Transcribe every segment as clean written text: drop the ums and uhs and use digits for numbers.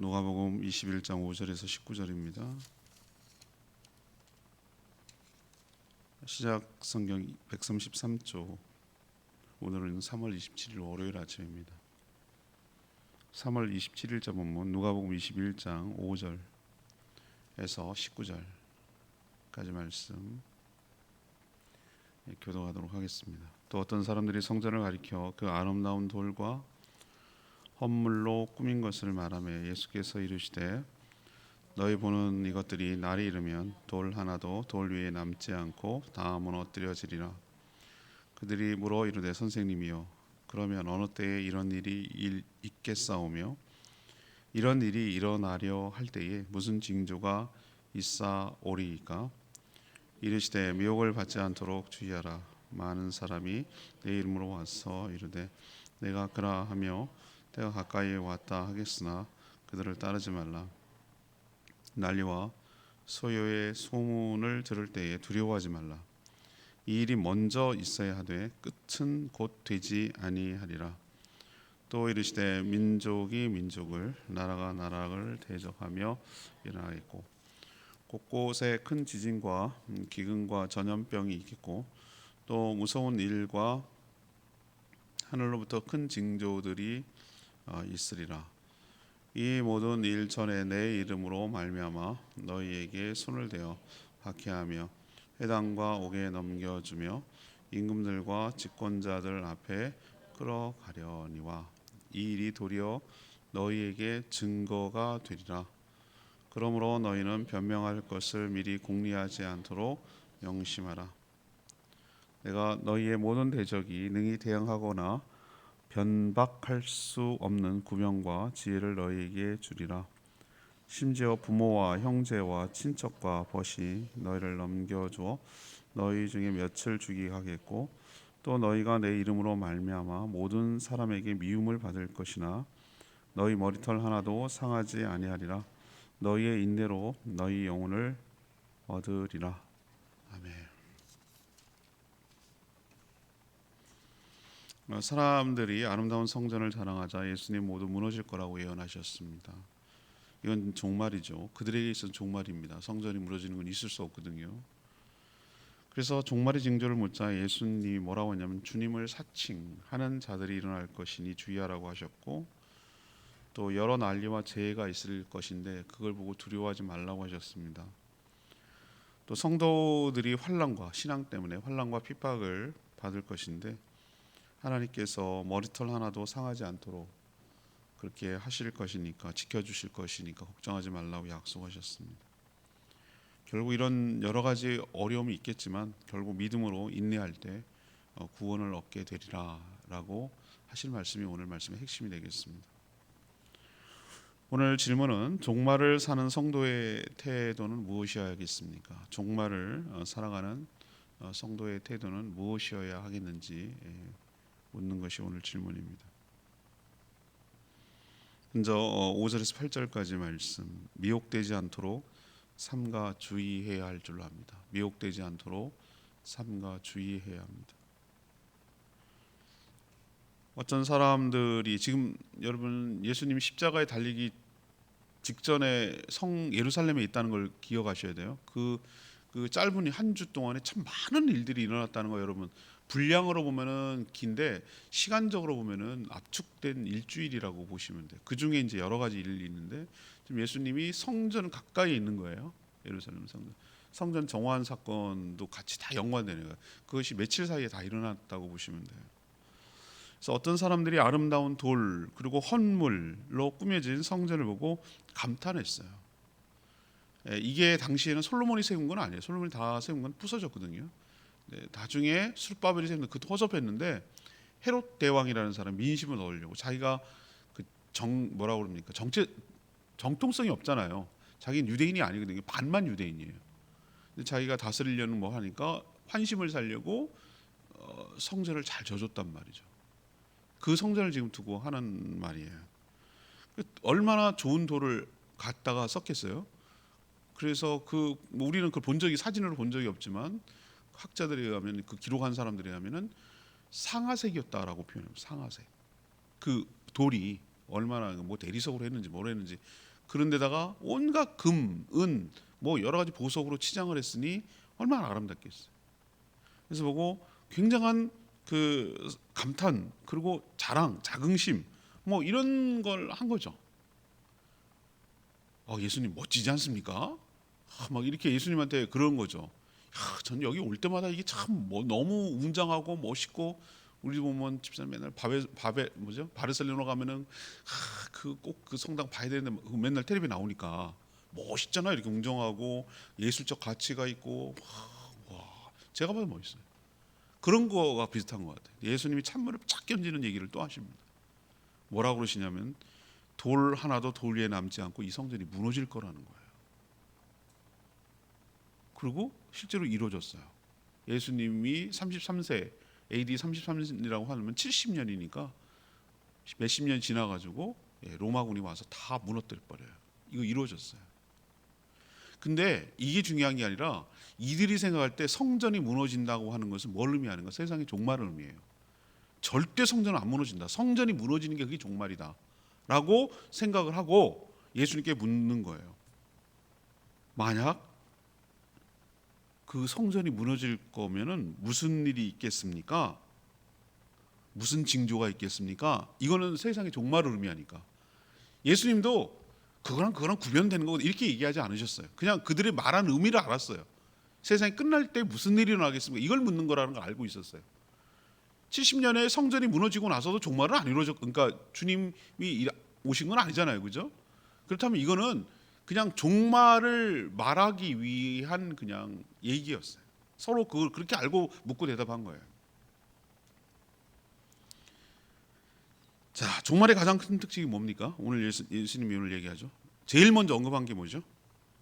누가복음 21장 5절에서 19절입니다. 시작 성경 133조. 오늘은 3월 27일 월요일 아침입니다. 3월 27일자 본문 누가복음 21장 5절에서 19절까지 말씀 교독하도록 하겠습니다. 또 어떤 사람들이 성전을 가리켜 그 아름다운 돌과 헌물로 꾸민 것을 말하며 예수께서 이르시되 너희 보는 이것들이 날이 이르면 돌 하나도 돌 위에 남지 않고 다 무너뜨려지리라. 그들이 물어 이르되 선생님이여 그러면 어느 때에 이런 일이 있겠사오며 이런 일이 일어나려 할 때에 무슨 징조가 있사오리이까? 이르시되 미혹을 받지 않도록 주의하라. 많은 사람이 내 이름으로 와서 이르되 내가 그라 하며 때가 가까이 왔다 하겠으나 그들을 따르지 말라. 난리와 소요의 소문을 들을 때에 두려워하지 말라. 이 일이 먼저 있어야 하되 끝은 곧 되지 아니하리라. 또 이르시되 민족이 민족을 나라가 나라를 대적하며 일어나겠고 곳곳에 큰 지진과 기근과 전염병이 있겠고 또 무서운 일과 하늘로부터 큰 징조들이 있으리라. 이 모든 일 전에 내 이름으로 말미암아 너희에게 손을 대어 박해하며 회당과 옥에 넘겨주며 임금들과 집권자들 앞에 끌어가려니와 이 일이 도리어 너희에게 증거가 되리라. 그러므로 너희는 변명할 것을 미리 공리하지 않도록 명심하라. 내가 너희의 모든 대적이 능히 대항하거나 변박할 수 없는 구명과 지혜를 너희에게 주리라. 심지어 부모와 형제와 친척과 벗이 너희를 넘겨주어 너희 중에 몇을 죽이게 하겠고 또 너희가 내 이름으로 말미암아 모든 사람에게 미움을 받을 것이나 너희 머리털 하나도 상하지 아니하리라. 너희의 인내로 너희 영혼을 얻으리라. 아멘. 사람들이 아름다운 성전을 자랑하자 예수님 모두 무너질 거라고 예언하셨습니다. 이건 종말이죠. 그들에게 있어서 종말입니다. 성전이 무너지는 건 있을 수 없거든요. 그래서 종말의 징조를 묻자 예수님이 뭐라고 하냐면 주님을 사칭하는 자들이 일어날 것이니 주의하라고 하셨고 또 여러 난리와 재해가 있을 것인데 그걸 보고 두려워하지 말라고 하셨습니다. 또 성도들이 환난과 신앙 때문에 환난과 핍박을 받을 것인데 하나님께서 머리털 하나도 상하지 않도록 그렇게 하실 것이니까 지켜주실 것이니까 걱정하지 말라고 약속하셨습니다. 결국 이런 여러 가지 어려움이 있겠지만 결국 믿음으로 인내할 때 구원을 얻게 되리라라고 하실 말씀이 오늘 말씀의 핵심이 되겠습니다. 오늘 질문은 종말을 사는 성도의 태도는 무엇이어야겠습니까? 종말을 살아가는 성도의 태도는 무엇이어야 하겠는지 묻는 것이 오늘 질문입니다. 먼저 5절에서 8절까지 말씀 미혹되지 않도록 삼가 주의해야 할 줄로 합니다. 미혹되지 않도록 삼가 주의해야 합니다. 어떤 사람들이 지금 여러분 예수님이 십자가에 달리기 직전에 성 예루살렘에 있다는 걸 기억하셔야 돼요. 그 짧은 한 주 동안에 참 많은 일들이 일어났다는 거 여러분 분량으로 보면은 긴데 시간적으로 보면은 압축된 일주일이라고 보시면 돼요. 그 중에 이제 여러 가지 일이 있는데 지금 예수님이 성전 가까이에 있는 거예요. 예루살렘 성전 정화한 사건도 같이 다 연관되는 거예요. 그것이 며칠 사이에 다 일어났다고 보시면 돼요. 그래서 어떤 사람들이 아름다운 돌 그리고 헌물로 꾸며진 성전을 보고 감탄했어요. 이게 당시에는 솔로몬이 세운 건 아니에요. 솔로몬이 다 세운 건 부서졌거든요. 나중에 스룹바벨이 세운 그 허접했는데 헤롯 대왕이라는 사람 민심을 얻으려고 자기가 그 뭐라고 그럽니까 정통성이 없잖아요. 자기는 유대인이 아니거든요. 반만 유대인이에요. 근데 자기가 다스리려는 뭐 하니까 환심을 살려고 성전을 잘 져줬단 말이죠. 그 성전을 지금 두고 하는 말이에요. 얼마나 좋은 돌을 갖다가 썼겠어요. 그래서 우리는 그걸 본 적이 사진으로 본 적이 없지만 학자들에 의하면 그 기록한 사람들에 의하면은 상아색이었다라고 표현해요. 상아색. 그 돌이 얼마나 뭐 대리석으로 했는지 뭘 했는지 그런 데다가 온갖 금, 은, 뭐 여러 가지 보석으로 치장을 했으니 얼마나 아름답겠어요. 그래서 보고 굉장한 그 감탄 그리고 자랑, 자긍심 뭐 이런 걸 한 거죠. 예수님 멋지지 않습니까? 막 이렇게 예수님한테 그런 거죠. 전 여기 올 때마다 이게 참 뭐 너무 웅장하고 멋있고 우리 보면 집사님 맨날 바베 뭐죠? 바르셀로나 가면은 그 꼭 그 성당 봐야 되는데 맨날 텔레비 나오니까 멋있잖아요. 이렇게 웅장하고 예술적 가치가 있고 와 제가 봐도 멋있어요. 그런 거가 비슷한 것 같아요. 예수님이 찬물을 쫙 견지는 얘기를 또 하십니다. 뭐라고 그러시냐면 돌 하나도 돌 위에 남지 않고 이 성전이 무너질 거라는 거예요. 그리고 실제로 이루어졌어요. 예수님이 33세 AD 33이라고 하면 70년이니까 몇십 년 지나가지고 로마군이 와서 다 무너뜨려 버려요. 이거 이루어졌어요. 근데 이게 중요한 게 아니라 이들이 생각할 때 성전이 무너진다고 하는 것은 뭘 의미하는가? 세상의 종말을 의미해요. 절대 성전은 안 무너진다. 성전이 무너지는 게 그게 종말이다 라고 생각을 하고 예수님께 묻는 거예요. 만약 그 성전이 무너질 거면은 무슨 일이 있겠습니까? 무슨 징조가 있겠습니까? 이거는 세상의 종말을 의미하니까 예수님도 그거랑 구별되는 거고 이렇게 얘기하지 않으셨어요. 그냥 그들의 말한 의미를 알았어요. 세상이 끝날 때 무슨 일이 일어나겠습니까? 이걸 묻는 거라는 걸 알고 있었어요. 70년에 성전이 무너지고 나서도 종말은 안 이루어졌. 그러니까 주님이 오신 건 아니잖아요, 그죠? 그렇다면 이거는 그냥 종말을 말하기 위한 그냥 얘기였어요. 서로 그걸 그렇게 알고 묻고 대답한 거예요. 자, 종말의 가장 큰 특징이 뭡니까? 오늘 예수님이 오늘 얘기하죠. 제일 먼저 언급한 게 뭐죠?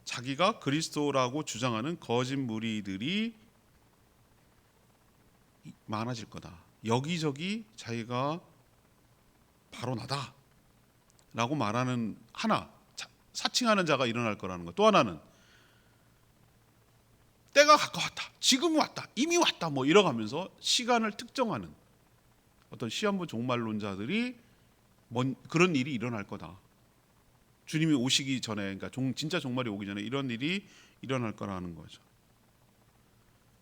자기가 그리스도라고 주장하는 거짓 무리들이 많아질 거다. 여기저기 자기가 바로 나다라고 말하는 하나, 사칭하는 자가 일어날 거라는 것. 또 하나는 때가 가까웠다, 지금 왔다, 이미 왔다, 뭐 이러가면서 시간을 특정하는 어떤 시한부 종말론자들이 그런 일이 일어날 거다. 주님이 오시기 전에, 그러니까 진짜 종말이 오기 전에 이런 일이 일어날 거라는 거죠.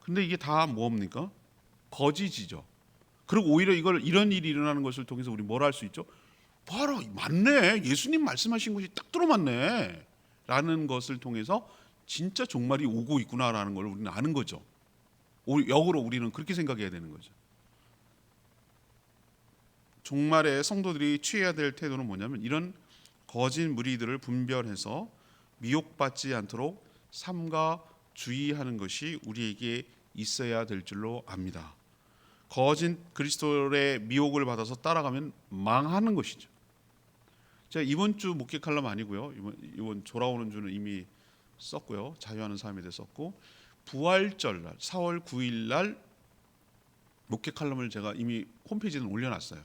근데 이게 다 뭡니까? 거짓이죠. 그리고 오히려 이런 일이 일어나는 것을 통해서 우리 뭘 할 수 있죠? 바로 맞네. 예수님 말씀하신 것이 딱 들어맞네. 라는 것을 통해서 진짜 종말이 오고 있구나라는 걸 우리는 아는 거죠. 역으로 우리는 그렇게 생각해야 되는 거죠. 종말에 성도들이 취해야 될 태도는 뭐냐면 이런 거짓 무리들을 분별해서 미혹받지 않도록 삼가 주의하는 것이 우리에게 있어야 될 줄로 압니다. 거짓 그리스도의 미혹을 받아서 따라가면 망하는 것이죠. 제가 이번 주 목회 칼럼 아니고요. 이번 돌아오는 주는 이미 썼고요. 자유하는 삶에 대해 썼고 부활절 날 4월 9일 날 목회 칼럼을 제가 이미 홈페이지에 올려놨어요.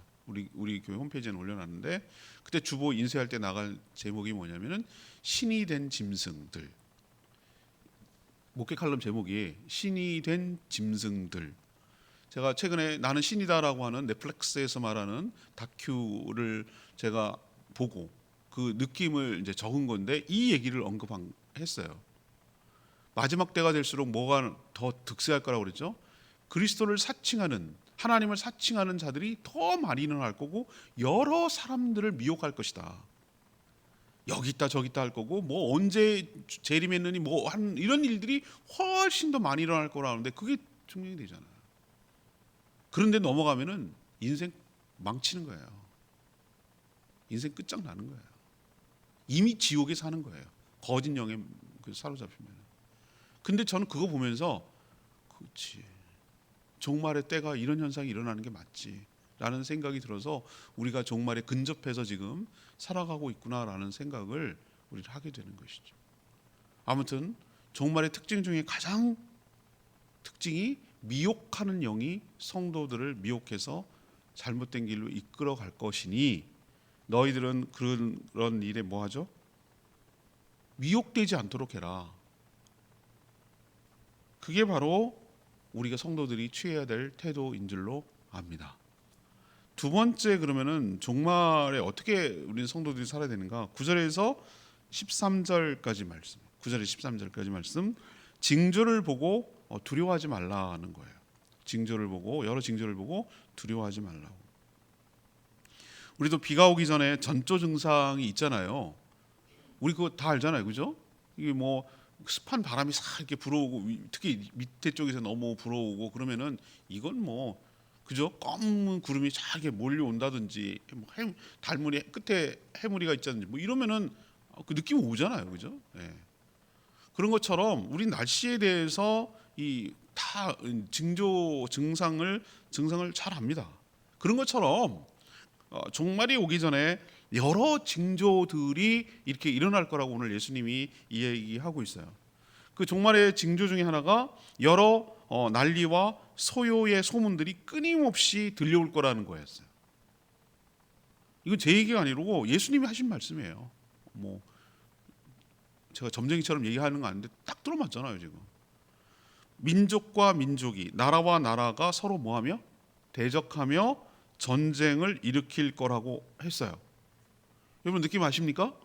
우리 교회 홈페이지에 올려놨는데 그때 주보 인쇄할 때 나갈 제목이 뭐냐면은 신이 된 짐승들. 목회 칼럼 제목이 신이 된 짐승들. 제가 최근에 나는 신이다라고 하는 넷플릭스에서 말하는 다큐를 제가 보고 그 느낌을 이제 적은 건데 이 얘기를 언급했어요. 마지막 때가 될수록 뭐가 더 득세할 거라고 그랬죠? 그리스도를 사칭하는, 하나님을 사칭하는 자들이 더 많이 일어날 거고 여러 사람들을 미혹할 것이다. 여기 있다 저기 있다 할 거고 뭐 언제 재림했느니 뭐 한 이런 일들이 훨씬 더 많이 일어날 거라는데 그게 증명이 되잖아요. 그런데 넘어가면은 인생 망치는 거예요. 인생 끝장나는 거예요. 이미 지옥에 사는 거예요. 거짓 영에 사로잡히면. 근데 저는 그거 보면서 그렇지. 종말의 때가 이런 현상이 일어나는 게 맞지 라는 생각이 들어서 우리가 종말에 근접해서 지금 살아가고 있구나라는 생각을 우리가 하게 되는 것이죠. 아무튼 종말의 특징 중에 가장 특징이 미혹하는 영이 성도들을 미혹해서 잘못된 길로 이끌어 갈 것이니 너희들은 그런 일에 뭐하죠? 미혹되지 않도록 해라. 그게 바로 우리가 성도들이 취해야 될 태도인 줄로 압니다. 두 번째, 그러면은 종말에 어떻게 우리 성도들이 살아야 되는가? 9절에서 13절까지 말씀. 9절에서 13절까지 말씀. 징조를 보고 두려워하지 말라는 거예요. 징조를 보고, 여러 징조를 보고 두려워하지 말라고. 우리도 비가 오기 전에 전조 증상이 있잖아요. 우리 그거 다 알잖아요, 그죠? 이게 뭐 습한 바람이 싹 이렇게 불어오고, 특히 밑에 쪽에서 너무 불어오고 그러면은 이건 뭐 그죠? 검은 구름이 쫙 이렇게 몰려온다든지, 뭐 달무리 끝에 해무리가 있다든지, 뭐 이러면은 그 느낌이 오잖아요, 그죠? 예. 그런 것처럼 우리 날씨에 대해서 이 다 징조 증상을 잘 압니다. 그런 것처럼 종말이 오기 전에 여러 징조들이 이렇게 일어날 거라고 오늘 예수님이 이야기하고 있어요. 그 종말의 징조 중에 하나가 여러 난리와 소요의 소문들이 끊임없이 들려올 거라는 거였어요. 이건 제 얘기가 아니고 예수님이 하신 말씀이에요. 뭐 제가 점쟁이처럼 얘기하는 거 아닌데 딱 들어맞잖아요. 지금 민족과 민족이, 나라와 나라가 서로 뭐하며 대적하며 전쟁을 일으킬 거라고 했어요. 여러분 느낌 아십니까?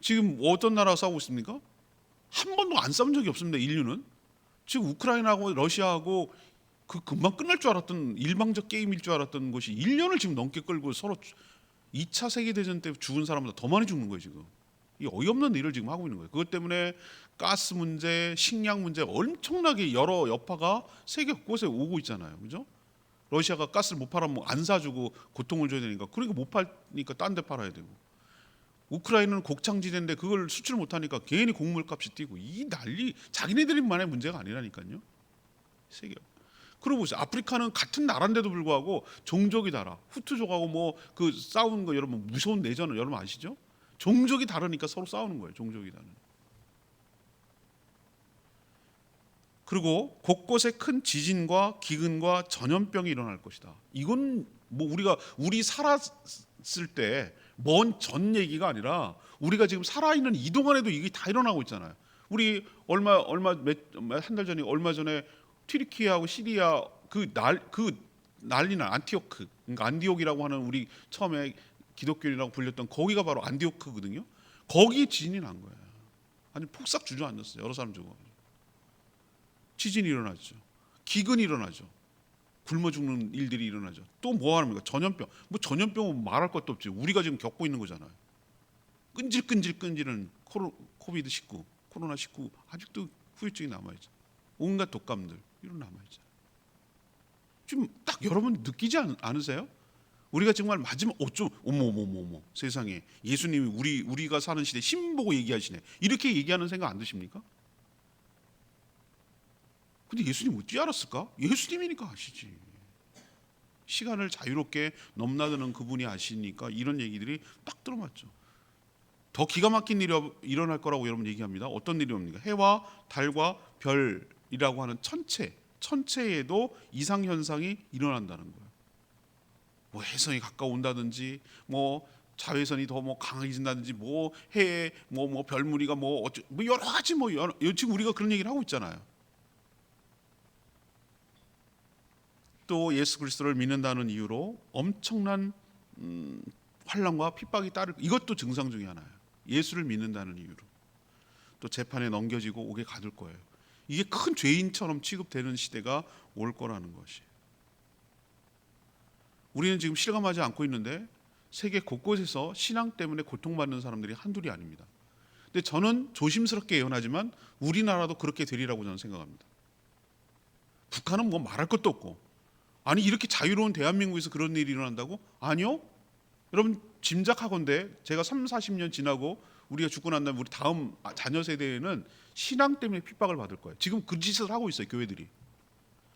지금 어떤 나라가 싸우고 있습니까? 한 번도 안 싸운 적이 없습니다. 인류는 지금 우크라이나하고 러시아하고 그 금방 끝날 줄 알았던 일방적 게임일 줄 알았던 것이 1년을 지금 넘게 끌고 서로 2차 세계대전 때 죽은 사람보다 더 많이 죽는 거예요. 지금 이 어이없는 일을 지금 하고 있는 거예요. 그것 때문에 가스 문제, 식량 문제 엄청나게 여러 여파가 세계 곳곳에 오고 있잖아요. 그죠? 러시아가 가스를 못 팔아면 안 사주고 고통을 줘야 되니까, 그러니까 못 팔니까 딴 데 팔아야 되고, 우크라이나는 곡창지대인데 그걸 수출 못하니까 괜히 곡물값이 뛰고, 이 난리 자기네들만의 문제가 아니라니까요. 세계. 그러고 보세요. 아프리카는 같은 나라인데도 불구하고 종족이 달라. 후투족하고 뭐 그 싸우는 거 여러분 무서운 내전을 여러분 아시죠? 종족이 다르니까 서로 싸우는 거예요. 종족이 다르니까. 그리고 곳곳에 큰 지진과 기근과 전염병이 일어날 것이다. 이건 뭐 우리 살았을 때 먼 전 얘기가 아니라 우리가 지금 살아있는 이 동안에도 이게 다 일어나고 있잖아요. 우리 한 달 전에 얼마 전에 튀르키예하고 시리아 그 난리난 안티오크, 그러니까 안디옥이라고 하는, 우리 처음에 기독교인이라고 불렸던 거기가 바로 안디오크거든요. 거기에 지진이 난 거예요. 아니 폭삭 주저앉았어요. 여러 사람 죽어. 지진이 일어나죠. 기근이 일어나죠. 굶어 죽는 일들이 일어나죠. 또 뭐 합니까? 전염병. 뭐 전염병은 말할 것도 없지. 우리가 지금 겪고 있는 거잖아요. 끈질끈질은 코비드-19, 코로나19 아직도 후유증이 남아있죠. 온갖 독감들 이런 남아있죠. 지금 딱 여러분 느끼지 않으세요? 우리가 정말 마지막 어머 세상에 예수님이 우리가 사는 시대 신 보고 얘기하시네. 이렇게 얘기하는 생각 안 드십니까? 근데 예수님 어찌 알았을까? 예수님이니까 아시지. 시간을 자유롭게 넘나드는 그분이 아시니까 이런 얘기들이 딱 들어맞죠. 더 기가 막힌 일이 일어날 거라고 여러분 얘기합니다. 어떤 일이 옵니까? 해와 달과 별이라고 하는 천체에도 이상 현상이 일어난다는 거예요. 뭐 해성이 가까운다든지, 뭐 자외선이 더 뭐 강해진다든지, 뭐 해에 뭐 별무리가 뭐 여러 가지 지금 우리가 그런 얘기를 하고 있잖아요. 또 예수 그리스도를 믿는다는 이유로 엄청난 환난과 핍박이 따를, 이것도 증상 중에 하나예요. 예수를 믿는다는 이유로 또 재판에 넘겨지고 옥에 가둘 거예요. 이게 큰 죄인처럼 취급되는 시대가 올 거라는 것이. 우리는 지금 실감하지 않고 있는데 세계 곳곳에서 신앙 때문에 고통받는 사람들이 한둘이 아닙니다. 근데 저는 조심스럽게 예언하지만 우리나라도 그렇게 되리라고 저는 생각합니다. 북한은 뭐 말할 것도 없고, 아니 이렇게 자유로운 대한민국에서 그런 일이 일어난다고? 아니요. 여러분 짐작하건대 제가 30-40년 지나고 우리가 죽고 난 다음에 우리 다음 자녀 세대에는 신앙 때문에 핍박을 받을 거예요. 지금 그 짓을 하고 있어요. 교회들이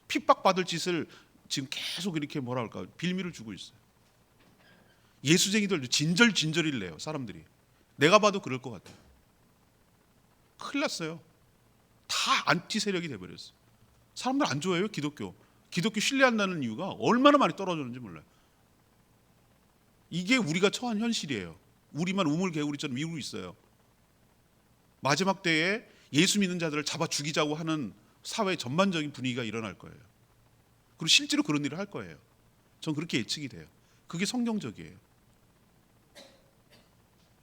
핍박받을 짓을 지금 계속 이렇게 빌미를 주고 있어요. 예수쟁이들도 진절일래요. 사람들이 내가 봐도 그럴 것 같아요. 큰일 났어요. 다 안티 세력이 돼버렸어요. 사람들 안 좋아해요. 기독교 신뢰한다는 이유가 얼마나 많이 떨어졌는지 몰라요. 이게 우리가 처한 현실이에요. 우리만 우물개구리처럼 미루고 있어요. 마지막 때에 예수 믿는 자들을 잡아 죽이자고 하는 사회 전반적인 분위기가 일어날 거예요. 그리고 실제로 그런 일을 할 거예요. 전 그렇게 예측이 돼요. 그게 성경적이에요.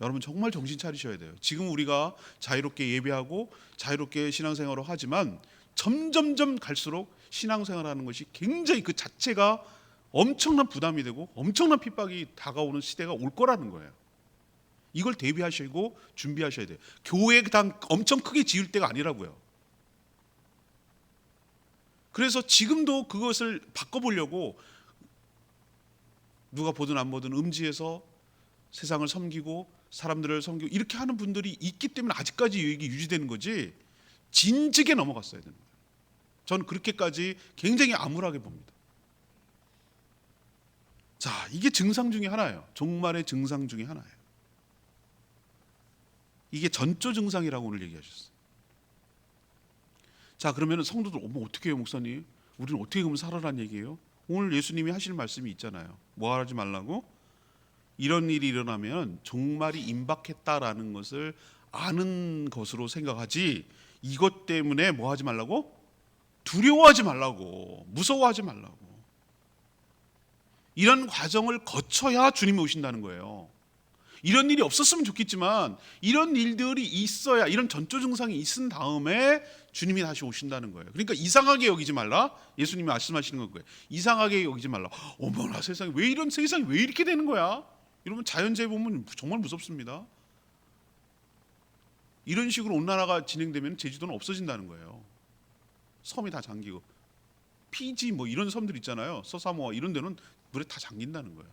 여러분 정말 정신 차리셔야 돼요. 지금 우리가 자유롭게 예배하고 자유롭게 신앙생활을 하지만 점점점 갈수록 신앙생활하는 것이 굉장히 그 자체가 엄청난 부담이 되고 엄청난 핍박이 다가오는 시대가 올 거라는 거예요. 이걸 대비하시고 준비하셔야 돼요. 교회 당 엄청 크게 지을 때가 아니라고요. 그래서 지금도 그것을 바꿔보려고 누가 보든 안 보든 음지에서 세상을 섬기고 사람들을 섬기고 이렇게 하는 분들이 있기 때문에 아직까지 이게 유지되는 거지, 진즉에 넘어갔어야 되는 거예요. 저는 그렇게까지 굉장히 암울하게 봅니다. 자, 이게 증상 중에 하나예요. 종말의 증상 중에 하나예요. 이게 전조 증상이라고 오늘 얘기하셨어요. 자, 그러면 성도들 어떻게 해요 목사님? 우리는 어떻게 그러면 살아란 얘기예요? 오늘 예수님이 하실 말씀이 있잖아요. 뭐 하지 말라고? 이런 일이 일어나면 종말이 임박했다라는 것을 아는 것으로 생각하지, 이것 때문에 뭐 하지 말라고? 두려워하지 말라고, 무서워하지 말라고. 이런 과정을 거쳐야 주님이 오신다는 거예요. 이런 일이 없었으면 좋겠지만 이런 일들이 있어야, 이런 전조 증상이 있은 다음에 주님이 다시 오신다는 거예요. 그러니까 이상하게 여기지 말라. 예수님이 말씀하시는 거예요. 이상하게 여기지 말라. 어머나 세상에, 왜 이런 세상이 왜 이렇게 되는 거야? 여러분 자연재해 보면 정말 무섭습니다. 이런 식으로 온난화가 진행되면 제주도는 없어진다는 거예요. 섬이 다 잠기고, 피지 뭐 이런 섬들 있잖아요. 서사모아 이런 데는 물에 다 잠긴다는 거예요.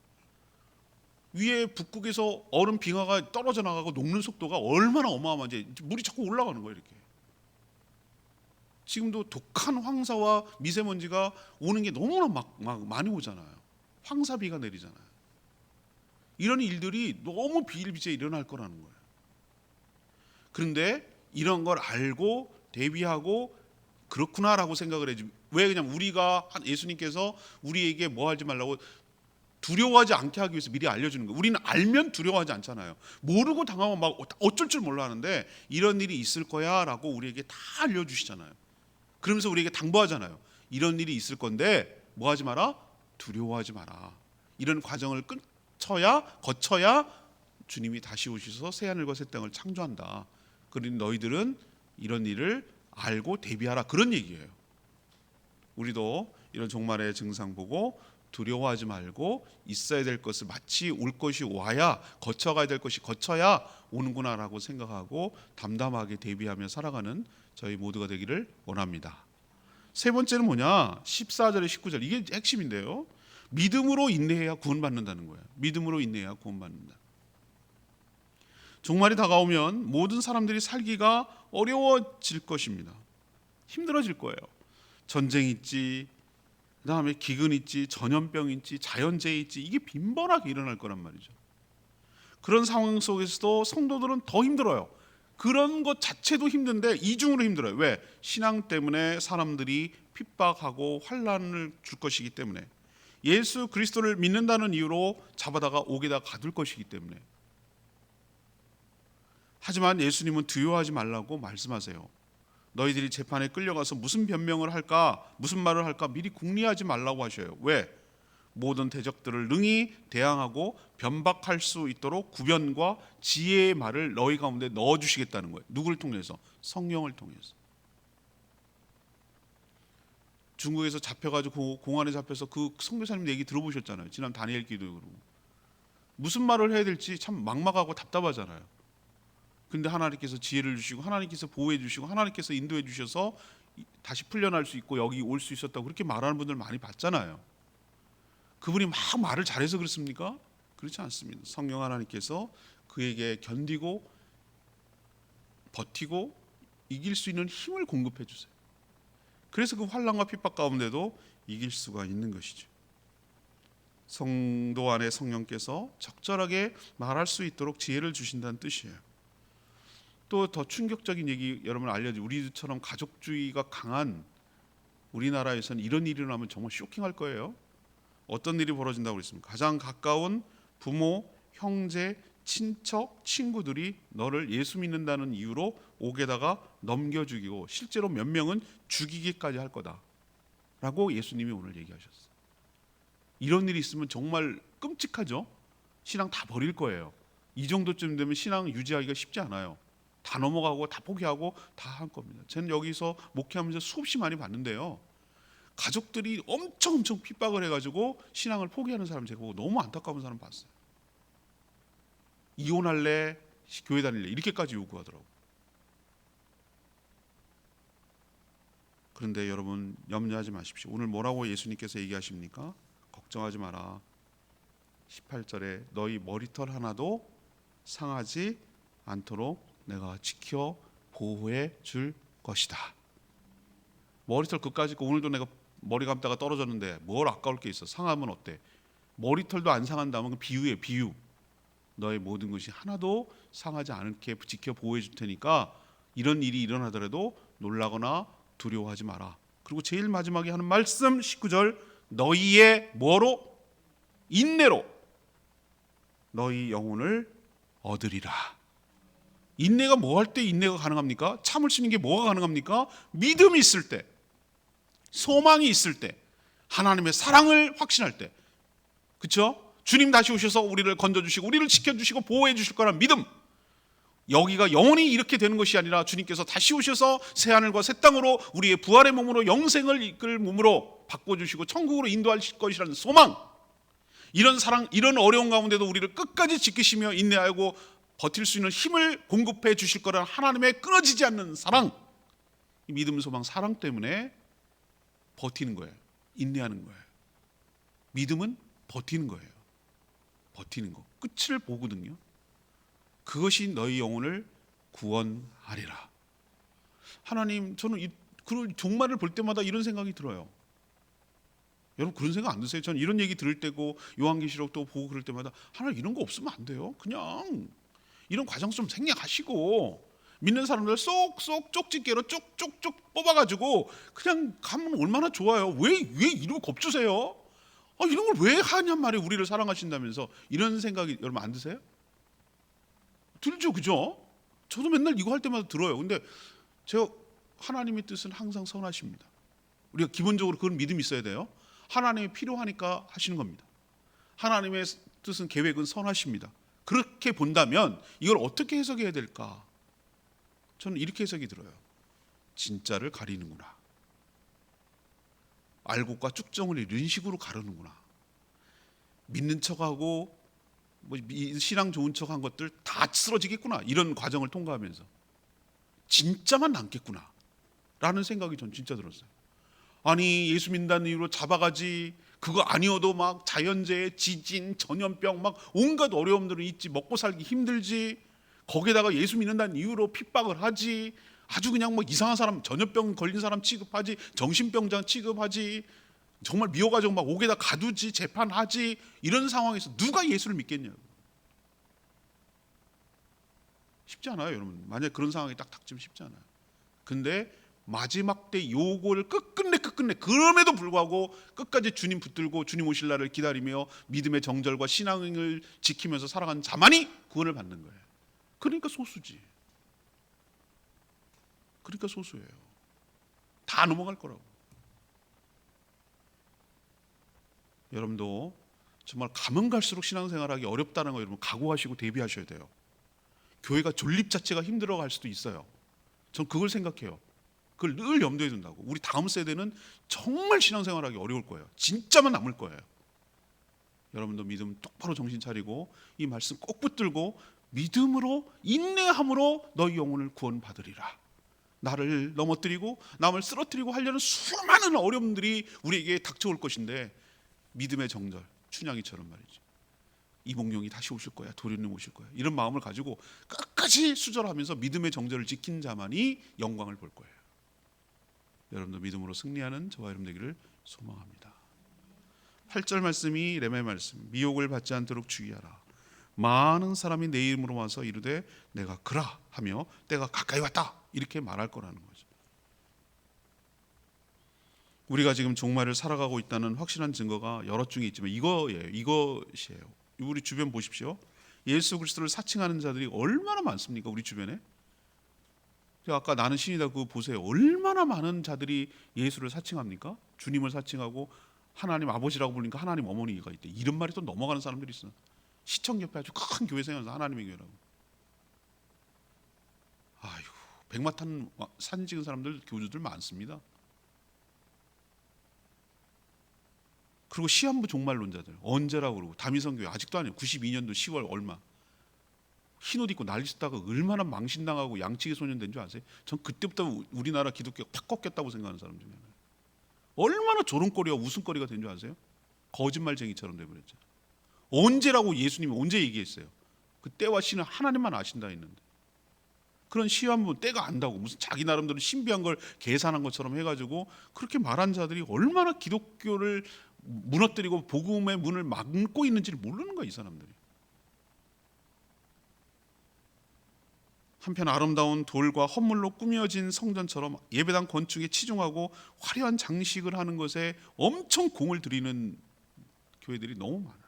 위에 북극에서 얼음 빙하가 떨어져 나가고 녹는 속도가 얼마나 어마어마한지, 물이 자꾸 올라가는 거예요. 이렇게 지금도 독한 황사와 미세먼지가 오는 게 너무나 막 많이 오잖아요. 황사비가 내리잖아요. 이런 일들이 너무 비일비재에 일어날 거라는 거예요. 그런데 이런 걸 알고 대비하고 그렇구나라고 생각을 해야지. 왜? 그냥 우리가 예수님께서 우리에게 뭐 하지 말라고, 두려워하지 않게 하기 위해서 미리 알려주는 거예요. 우리는 알면 두려워하지 않잖아요. 모르고 당하면 막 어쩔 줄 몰라 하는데, 이런 일이 있을 거야 라고 우리에게 다 알려주시잖아요. 그러면서 우리에게 당부하잖아요. 이런 일이 있을 건데 뭐 하지 마라? 두려워하지 마라. 이런 과정을 거쳐야 주님이 다시 오셔서 새하늘과 새 땅을 창조한다. 그러니 너희들은 이런 일을 알고 대비하라, 그런 얘기예요. 우리도 이런 종말의 증상 보고 두려워하지 말고 있어야 될 것을, 마치 올 것이 와야, 거쳐가야 될 것이 거쳐야 오는구나라고 생각하고 담담하게 대비하며 살아가는 저희 모두가 되기를 원합니다. 세 번째는 뭐냐? 14절에 19절, 이게 핵심인데요. 믿음으로 인내해야 구원받는다는 거예요. 믿음으로 인내해야 구원받는다. 종말이 다가오면 모든 사람들이 살기가 어려워질 것입니다. 힘들어질 거예요. 전쟁 있지, 그 다음에 기근 있지, 전염병 있지, 자연재해 있지, 이게 빈번하게 일어날 거란 말이죠. 그런 상황 속에서도 성도들은 더 힘들어요. 그런 것 자체도 힘든데 이중으로 힘들어요. 왜? 신앙 때문에 사람들이 핍박하고 환난을 줄 것이기 때문에, 예수 그리스도를 믿는다는 이유로 잡아다가 옥에다 가둘 것이기 때문에. 하지만 예수님은 두려워하지 말라고 말씀하세요. 너희들이 재판에 끌려가서 무슨 변명을 할까, 무슨 말을 할까 미리 궁리하지 말라고 하셔요. 왜? 모든 대적들을 능히 대항하고 변박할 수 있도록 구변과 지혜의 말을 너희 가운데 넣어주시겠다는 거예요. 누구를 통해서? 성령을 통해서. 중국에서 잡혀가지고 공안에 잡혀서 그 선교사님 얘기 들어보셨잖아요. 지난 다니엘 기도. 그러고 무슨 말을 해야 될지 참 막막하고 답답하잖아요. 근데 하나님께서 지혜를 주시고, 하나님께서 보호해 주시고, 하나님께서 인도해 주셔서 다시 풀려날 수 있고 여기 올 수 있었다고 그렇게 말하는 분들 많이 봤잖아요. 그분이 막 말을 잘해서 그렇습니까? 그렇지 않습니다. 성령 하나님께서 그에게 견디고 버티고 이길 수 있는 힘을 공급해 주세요. 그래서 그 환난과 핍박 가운데도 이길 수가 있는 것이죠. 성도 안에 성령께서 적절하게 말할 수 있도록 지혜를 주신다는 뜻이에요. 또 더 충격적인 얘기 여러분 알려드리죠. 우리처럼 가족주의가 강한 우리나라에서는 이런 일이 일어나면 정말 쇼킹할 거예요. 어떤 일이 벌어진다고 그랬습니까? 가장 가까운 부모, 형제, 친척, 친구들이 너를 예수 믿는다는 이유로 옥에다가 넘겨 죽이고 실제로 몇 명은 죽이기까지 할 거다라고 예수님이 오늘 얘기하셨어요. 이런 일이 있으면 정말 끔찍하죠. 신앙 다 버릴 거예요. 이 정도쯤 되면 신앙 유지하기가 쉽지 않아요. 다 넘어가고 다 포기하고 다 할 겁니다. 저는 여기서 목회하면서 수없이 많이 봤는데요. 가족들이 엄청 핍박을 해가지고 신앙을 포기하는 사람 제가 보고 너무 안타까운 사람 봤어요. 이혼할래? 교회 다닐래? 이렇게까지 요구하더라고요. 그런데 여러분 염려하지 마십시오. 오늘 뭐라고 예수님께서 얘기하십니까? 걱정하지 마라. 18절에 너희 머리털 하나도 상하지 않도록 내가 지켜 보호해 줄 것이다. 머리털 그까짓 거 오늘도 내가 머리 감다가 떨어졌는데 뭘 아까울 게 있어. 상하면 어때? 머리털도 안 상한다면 그 비유예요. 비유. 너의 모든 것이 하나도 상하지 않게 지켜 보호해 줄 테니까 이런 일이 일어나더라도 놀라거나 두려워하지 마라. 그리고 제일 마지막에 하는 말씀 19절 너희의 뭐로? 인내로 너희 영혼을 얻으리라. 인내가 뭐 할 때 인내가 가능합니까? 참을 수 있는 게 뭐가 가능합니까? 믿음이 있을 때, 소망이 있을 때, 하나님의 사랑을 확신할 때, 그렇죠? 주님 다시 오셔서 우리를 건져주시고 우리를 지켜주시고 보호해 주실 거란 믿음. 여기가 영원히 이렇게 되는 것이 아니라 주님께서 다시 오셔서 새하늘과 새 땅으로 우리의 부활의 몸으로 영생을 이끌 몸으로 바꿔주시고 천국으로 인도하실 것이라는 소망. 이런 사랑, 이런 어려운 가운데도 우리를 끝까지 지키시며 인내하고 버틸 수 있는 힘을 공급해 주실 거라는 하나님의 끊어지지 않는 사랑. 이 믿음, 소망, 사랑 때문에 버티는 거예요. 인내하는 거예요. 믿음은 버티는 거예요. 버티는 거. 끝을 보거든요. 그것이 너희 영혼을 구원하리라. 하나님, 저는 그 종말을 볼 때마다 이런 생각이 들어요. 여러분 그런 생각 안 드세요? 저는 이런 얘기 들을 때고 요한계시록도 보고 그럴 때마다 하나님 이런 거 없으면 안 돼요. 그냥 이런 과정 좀 생략하시고 믿는 사람들 쏙쏙 쪽집게로 쪽쪽쪽 뽑아가지고 그냥 가면 얼마나 좋아요. 왜 이러고 겁주세요? 이런 걸 왜 하냔 말이에요. 우리를 사랑하신다면서. 이런 생각이 여러분 안 드세요? 들죠, 그죠? 저도 맨날 이거 할 때마다 들어요. 근데 제가 하나님의 뜻은 항상 선하십니다. 우리가 기본적으로 그런 믿음이 있어야 돼요. 하나님이 필요하니까 하시는 겁니다. 하나님의 뜻은 계획은 선하십니다. 그렇게 본다면 이걸 어떻게 해석해야 될까? 저는 이렇게 해석이 들어요. 진짜를 가리는구나. 알곡과 쭉정을 이런 식으로 가르는구나. 믿는 척하고 신앙 좋은 척한 것들 다 쓰러지겠구나. 이런 과정을 통과하면서 진짜만 남겠구나 라는 생각이 전 진짜 들었어요. 아니 예수 믿는다는 이유로 잡아가지, 그거 아니어도 막 자연재해, 지진, 전염병 막 온갖 어려움들은 있지, 먹고 살기 힘들지, 거기에다가 예수 믿는다는 이유로 핍박을 하지, 아주 그냥 뭐 이상한 사람, 전염병 걸린 사람 취급하지, 정신병자 취급하지, 정말 미워가지고 막 옥에다 가두지, 재판하지. 이런 상황에서 누가 예수를 믿겠냐고. 쉽지 않아요, 여러분. 만약에 그런 상황이 딱 닥치면 쉽지 않아요. 근데 마지막 때 요거를 끝끝내 그럼에도 불구하고 끝까지 주님 붙들고 주님 오실 날을 기다리며 믿음의 정절과 신앙을 지키면서 살아가는 자만이 구원을 받는 거예요. 그러니까 소수지. 그러니까 소수예요. 다 넘어갈 거라고. 여러분도 정말 가면 갈수록 신앙생활하기 어렵다는 거 여러분 각오하시고 대비하셔야 돼요. 교회가 존립 자체가 힘들어갈 수도 있어요. 전 그걸 생각해요. 그걸 늘 염두에 둔다고. 우리 다음 세대는 정말 신앙생활하기 어려울 거예요. 진짜만 남을 거예요. 여러분도 믿음 똑바로 정신 차리고 이 말씀 꼭 붙들고 믿음으로 인내함으로 너희 영혼을 구원받으리라. 나를 넘어뜨리고 남을 쓰러뜨리고 하려는 수많은 어려움들이 우리에게 닥쳐올 것인데 믿음의 정절, 춘향이처럼 말이죠. 이몽룡이 다시 오실 거야, 도련님 오실 거야, 이런 마음을 가지고 끝까지 수절하면서 믿음의 정절을 지킨 자만이 영광을 볼 거예요. 여러분도 믿음으로 승리하는 저와 여러분 되기를 소망합니다. 8절 말씀이 레메 말씀, 미혹을 받지 않도록 주의하라. 많은 사람이 내 이름으로 와서 이르되 내가 그라 하며 때가 가까이 왔다 이렇게 말할 거라는 거죠. 우리가 지금 종말을 살아가고 있다는 확실한 증거가 여러 중에 있지만 이것이에요. 우리 주변 보십시오. 예수 그리스도를 사칭하는 자들이 얼마나 많습니까? 우리 주변에. 아까 나는 신이다 그거 보세요. 얼마나 많은 자들이 예수를 사칭합니까? 주님을 사칭하고 하나님 아버지라고 부르니까 하나님 어머니가 있대. 이런 말이 또 넘어가는 사람들이 있어. 시청 옆에 아주 큰 교회 생겨서 하나님의 교회라고. 아이고, 백마탄 사진 찍은 사람들, 교주들 많습니다. 그리고 시한부 종말론자들 언제라고 그러고, 다미성교회 아직도 아니에요. 92년도 10월 얼마 흰 옷 입고 난리 치다가 얼마나 망신당하고 양치기 소년 된 줄 아세요? 전 그때부터 우리나라 기독교가 팍 꺾였다고 생각하는 사람 중에 하나예요. 얼마나 조롱거리와 웃음거리가 된 줄 아세요? 거짓말쟁이처럼 돼버렸죠. 언제라고 예수님이 언제 얘기했어요? 그 때와 시는 하나님만 아신다 했는데, 그런 시한부 때가 안다고 무슨 자기 나름대로 신비한 걸 계산한 것처럼 해가지고 그렇게 말한 자들이 얼마나 기독교를 무너뜨리고 복음의 문을 막고 있는지를 모르는 거야, 이 사람들이. 한편 아름다운 돌과 헌물로 꾸며진 성전처럼 예배당 건축에 치중하고 화려한 장식을 하는 것에 엄청 공을 들이는 교회들이 너무 많아요.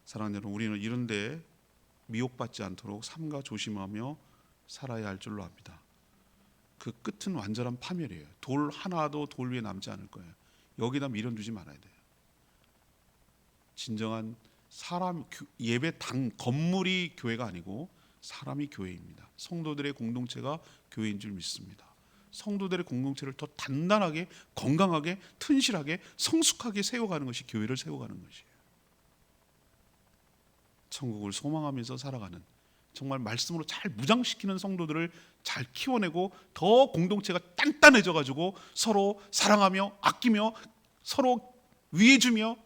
사랑하는 여러분, 우리는 이런 데 미혹받지 않도록 삼가 조심하며 살아야 할 줄로 압니다. 그 끝은 완전한 파멸이에요. 돌 하나도 돌 위에 남지 않을 거예요. 여기다 미련 두지 말아야 돼요. 진정한 사람, 예배당 건물이 교회가 아니고 사람이 교회입니다. 성도들의 공동체가 교회인 줄 믿습니다. 성도들의 공동체를 더 단단하게, 건강하게, 튼실하게, 성숙하게 세워가는 것이 교회를 세워가는 것이에요. 천국을 소망하면서 살아가는, 정말 말씀으로 잘 무장시키는 성도들을 잘 키워내고 더 공동체가 단단해져 가지고 서로 사랑하며 아끼며 서로 위해주며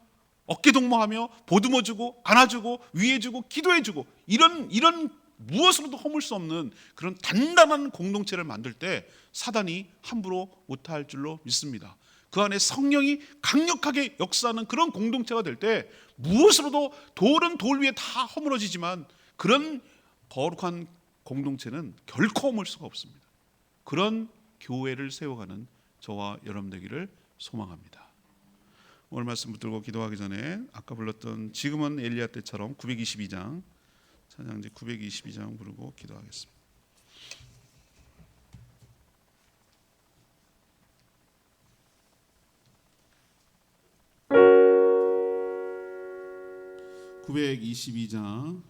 어깨동무하며 보듬어주고 안아주고 위해주고 기도해주고, 이런 무엇으로도 허물 수 없는 그런 단단한 공동체를 만들 때 사단이 함부로 못할 줄로 믿습니다. 그 안에 성령이 강력하게 역사하는 그런 공동체가 될 때 무엇으로도, 돌은 돌 위에 다 허물어지지만 그런 거룩한 공동체는 결코 허물 수가 없습니다. 그런 교회를 세워가는 저와 여러분 되기를 소망합니다. 오늘 말씀 붙들고 기도하기 전에 아까 불렀던 지금은 엘리야 때처럼 922장, 찬양지 922장 부르고 기도하겠습니다. (922장)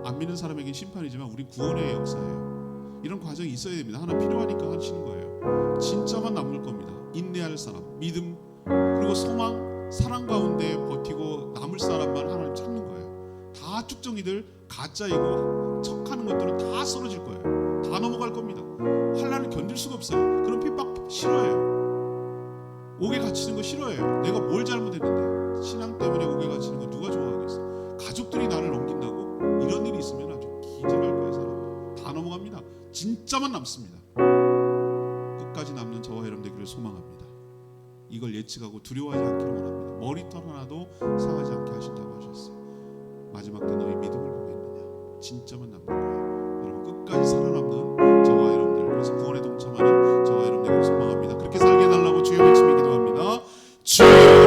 안 믿는 사람에게 심판이지만 우리 구원의 역사예요. 이런 과정이 있어야 됩니다. 하나 필요하니까 하시는 거예요. 진짜만 남을 겁니다. 인내할 사람, 믿음, 그리고 소망, 사랑 가운데 버티고 남을 사람만 하나님 찾는 거예요. 다 쭉정이들 가짜이고 척하는 것들은 다 쓰러질 거예요. 다 넘어갈 겁니다. 환난을 견딜 수가 없어요. 그럼 싫어해요. 옥에 갇히는 거 싫어해요. 내가 뭘 잘못했는데. 신앙 때문에 옥에 갇히는 거 누가 좋아하겠어. 가족들이 나를 넘긴다고 이런 일이 있으면 아주 기절할 거예요. 사람 다 넘어갑니다. 진짜만 남습니다. 끝까지 남는 저와 여러분 되기를 소망합니다. 이걸 예측하고 두려워하지 않기를 원합니다. 머리털 하나도 상하지 않게 하신다고 하셨어요. 마지막 때 너희 믿음을 보겠느냐. 진짜만 남는 거예요. 여러분 끝까지 살아남는 저와 여러분들, 그래서 구원에 동참하는 저와 여러분 되기를 소망합니다. 그렇게 살게 해달라고 주여 외치며 기도합니다. 주여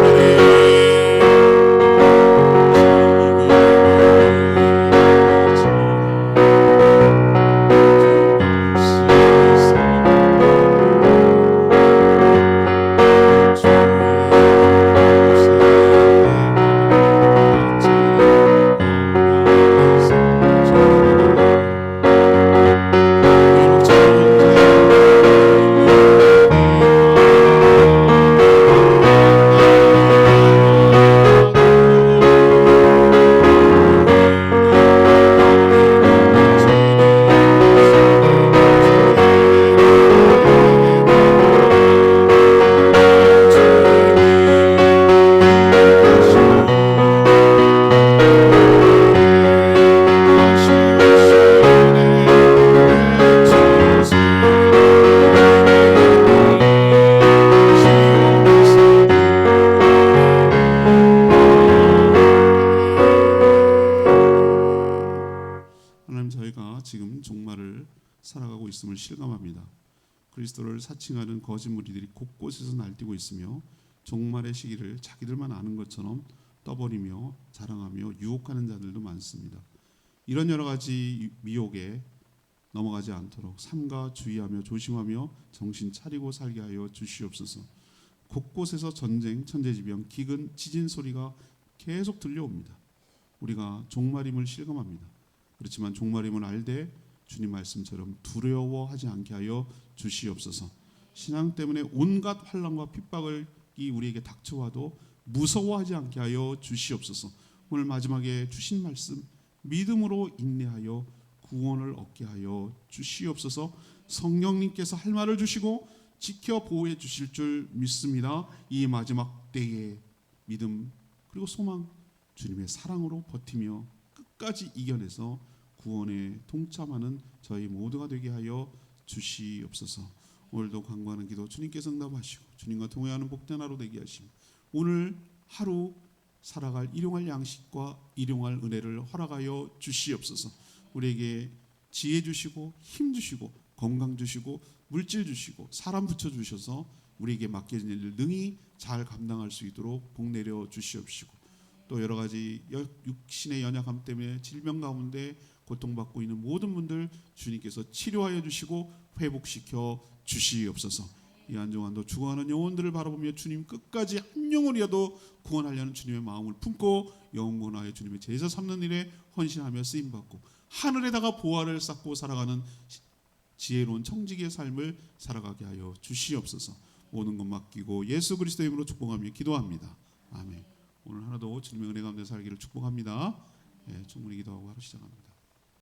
살아가고 있음을 실감합니다. 그리스도를 사칭하는 거짓 무리들이 곳곳에서 날뛰고 있으며 종말의 시기를 자기들만 아는 것처럼 떠버리며 자랑하며 유혹하는 자들도 많습니다. 이런 여러 가지 미혹에 넘어가지 않도록 삼가 주의하며 조심하며 정신 차리고 살게 하여 주시옵소서. 곳곳에서 전쟁, 천재지변, 기근, 지진 소리가 계속 들려옵니다. 우리가 종말임을 실감합니다. 그렇지만 종말임을 알되 주님 말씀처럼 두려워하지 않게 하여 주시옵소서. 신앙 때문에 온갖 환난과 핍박이 우리에게 닥쳐와도 무서워하지 않게 하여 주시옵소서. 오늘 마지막에 주신 말씀 믿음으로 인내하여 구원을 얻게 하여 주시옵소서. 성령님께서 할 말을 주시고 지켜 보호해 주실 줄 믿습니다. 이 마지막 때에 믿음 그리고 소망, 주님의 사랑으로 버티며 끝까지 이겨내서 구원에 동참하는 저희 모두가 되게 하여 주시옵소서. 오늘도 간구하는 기도 주님께서 응답하시고 주님과 동행하는 복된 하루 되게 하시고 오늘 하루 살아갈 일용할 양식과 일용할 은혜를 허락하여 주시옵소서. 우리에게 지혜 주시고 힘 주시고 건강 주시고 물질 주시고 사람 붙여주셔서 우리에게 맡겨진 일을 능히 잘 감당할 수 있도록 복 내려 주시옵시고 또 여러 가지 육신의 연약함 때문에 질병 가운데 고통받고 있는 모든 분들 주님께서 치료하여 주시고 회복시켜 주시옵소서. 이 한정환도 죽어가는 영혼들을 바라보며 주님 끝까지 한 영혼이라도 구원하려는 주님의 마음을 품고 영원하여 주님의 제자 삼는 일에 헌신하며 쓰임받고 하늘에다가 보화를 쌓고 살아가는 지혜로운 청지기의 삶을 살아가게 하여 주시옵소서. 모든 것 맡기고 예수 그리스도의 이름으로 축복하며 기도합니다. 아멘. 오늘 하루도 주님의 은혜 가운데 살기를 축복합니다. 충분히 기도하고 하루 시작합니다.